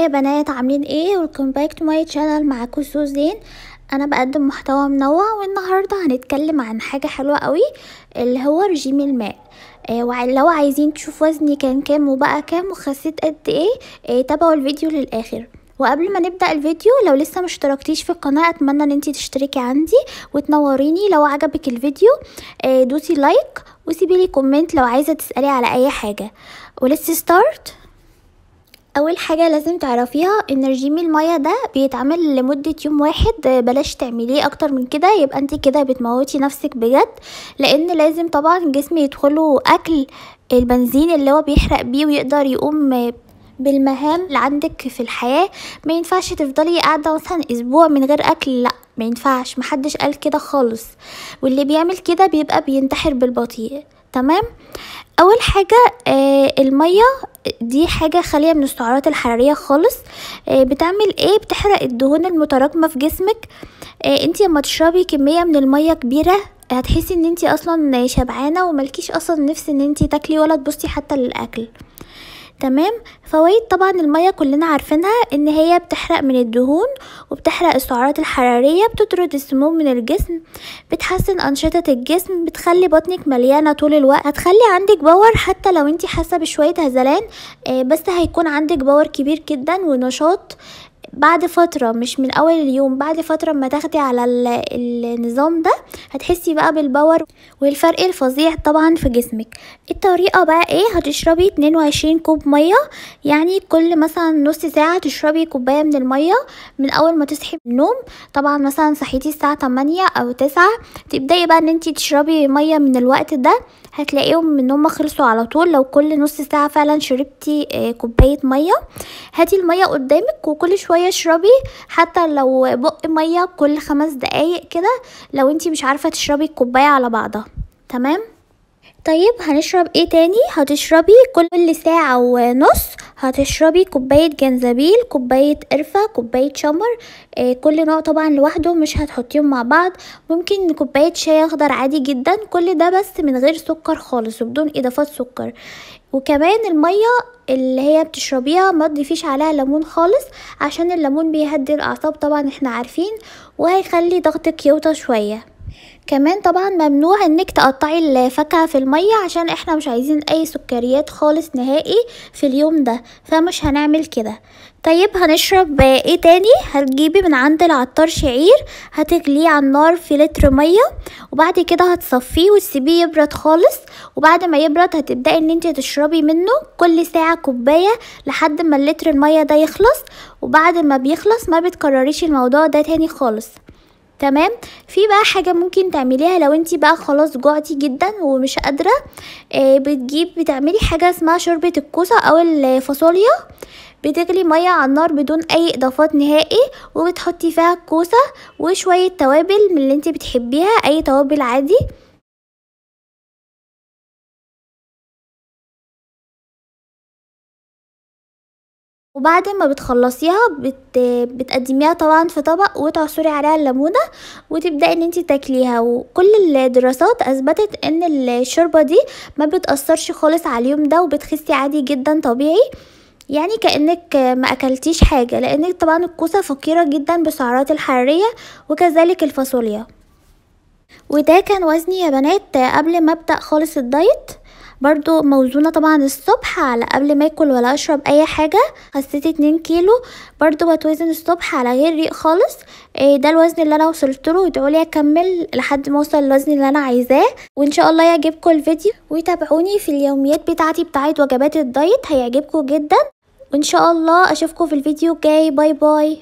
هاي يا بنات، عاملين ايه؟ ويلكم باك تو ماي شانل. معاكم سوزين. انا بقدم محتوى منوع، والنهارده هنتكلم عن حاجه حلوه قوي اللي هو رجيم الماء. لو عايزين تشوفوا وزني كان كام وبقى كام وخسيت قد ايه، تابعوا الفيديو للاخر. وقبل ما نبدا الفيديو، لو لسه مشتركتيش في القناه اتمنى ان انتي تشتركي عندي وتنوريني. لو عجبك الفيديو دوسي لايك وسيبيلي كومنت لو عايزه تسالي على اي حاجه. وليتس ستارت. اول حاجه لازم تعرفيها ان رجيم المية ده بيتعمل لمده يوم واحد، بلاش تعمليه اكتر من كده، يبقى انت كده بتموتي نفسك بجد. لان لازم طبعا الجسم يدخله اكل البنزين اللي هو بيحرق بيه ويقدر يقوم بالمهام اللي عندك في الحياه. ما ينفعش تفضلي قاعده مثلا اسبوع من غير اكل، لا ما ينفعش، محدش قال كده خالص. واللي بيعمل كده بيبقى بينتحر بالبطيء. تمام. اول حاجه الميه دي حاجه خاليه من السعرات الحراريه خالص. بتعمل ايه؟ بتحرق الدهون المتراكمه في جسمك. انتي لما تشربي كميه من الميه كبيره هتحسي ان انتي اصلا شبعانه وملكيش اصلا نفس ان انتي تاكلي ولا تبصي حتى للاكل. تمام. فوائد طبعا المية كلنا عارفينها ان هي بتحرق من الدهون وبتحرق السعرات الحرارية، بتطرد السموم من الجسم، بتحسن انشطة الجسم، بتخلي بطنك مليانة طول الوقت، هتخلي عندك باور حتى لو انتي حاسة بشوية هزلان، بس هيكون عندك باور كبير جدا ونشاط بعد فترة، مش من اول اليوم، بعد فترة ما تاخدي على النظام ده هتحسي بقى بالباور والفرق الفظيع طبعا في جسمك. الطريقة بقى ايه؟ هتشربي 22 كوب مية، يعني كل مثلا نص ساعة تشربي كوباية من المية من اول ما تصحي من النوم. طبعا مثلا صحيتي الساعة 8 او 9 تبدأي بقى ان انتي تشربي مية من الوقت ده، هتلاقيهم ان هم خلصوا على طول. لو كل نص ساعة فعلا شربتي كوباية مية، هاتي المية قدامك وكل شوية اشربي، حتى لو بق مية كل 5 دقايق كده، لو انتي مش عارفة تشربي الكوباية على بعضها. تمام. طيب هنشرب ايه تاني؟ هتشربي كل ساعة ونص هتشربي كوباية جنزبيل، كوباية قرفة، كوباية شمر، كل نوع طبعا لوحده، مش هتحطيهم مع بعض. ممكن كوباية شاي اخضر عادي جدا، كل ده بس من غير سكر خالص وبدون اضافات سكر. وكمان المية اللي هي بتشربيها ما تضيفيش عليها ليمون خالص، عشان الليمون بيهدي الاعصاب طبعا احنا عارفين، وهيخلي ضغطك يوطى شوية. كمان طبعا ممنوع انك تقطعي الفاكهة في المية، عشان احنا مش عايزين اي سكريات خالص نهائي في اليوم ده، فمش هنعمل كده. طيب هنشرب ايه تاني؟ هتجيبي من عند العطار شعير، هتغليه على النار في لتر مية، وبعد كده هتصفيه وتسيبيه يبرد خالص. وبعد ما يبرد هتبدأي ان انت تشربي منه كل ساعة كوباية لحد ما اللتر المية ده يخلص. وبعد ما بيخلص ما بتكرريش الموضوع ده تاني خالص. تمام. في بقى حاجة ممكن تعمليها لو انتي بقى خلاص جوعتي جدا ومش قادرة، بتعملي حاجة اسمها شوربة الكوسة او الفاصوليا. بتغلي مية على النار بدون اي اضافات نهائي، وبتحطي فيها الكوسة وشوية توابل من اللي انتي بتحبيها، اي توابل عادي. وبعد ما بتخلصيها بتقدميها طبعا في طبق وتعصري عليها الليمونه وتبداي ان انتي تاكليها. وكل الدراسات اثبتت ان الشوربه دي ما بتاثرش خالص على اليوم ده، وبتخسي عادي جدا طبيعي، يعني كانك ما اكلتيش حاجه، لان طبعا الكوسه فقيره جدا بالسعرات الحراريه وكذلك الفاصوليا. وده كان وزني يا بنات قبل ما ابدا خالص الدايت، برضو موزونة طبعا الصبح على قبل ما اكل ولا اشرب اي حاجة. خسيت 2 كيلو، برضو بتوزن الصبح على غير ريق خالص. ده الوزن اللي انا وصلت له، وادعولي اكمل لحد ما اوصل للوزن اللي انا عايزاه. وان شاء الله يعجبكم الفيديو، وتابعوني في اليوميات بتاعتي بتاعت وجبات الدايت، هيعجبكم جدا. وان شاء الله اشوفكم في الفيديو الجاي. باي باي.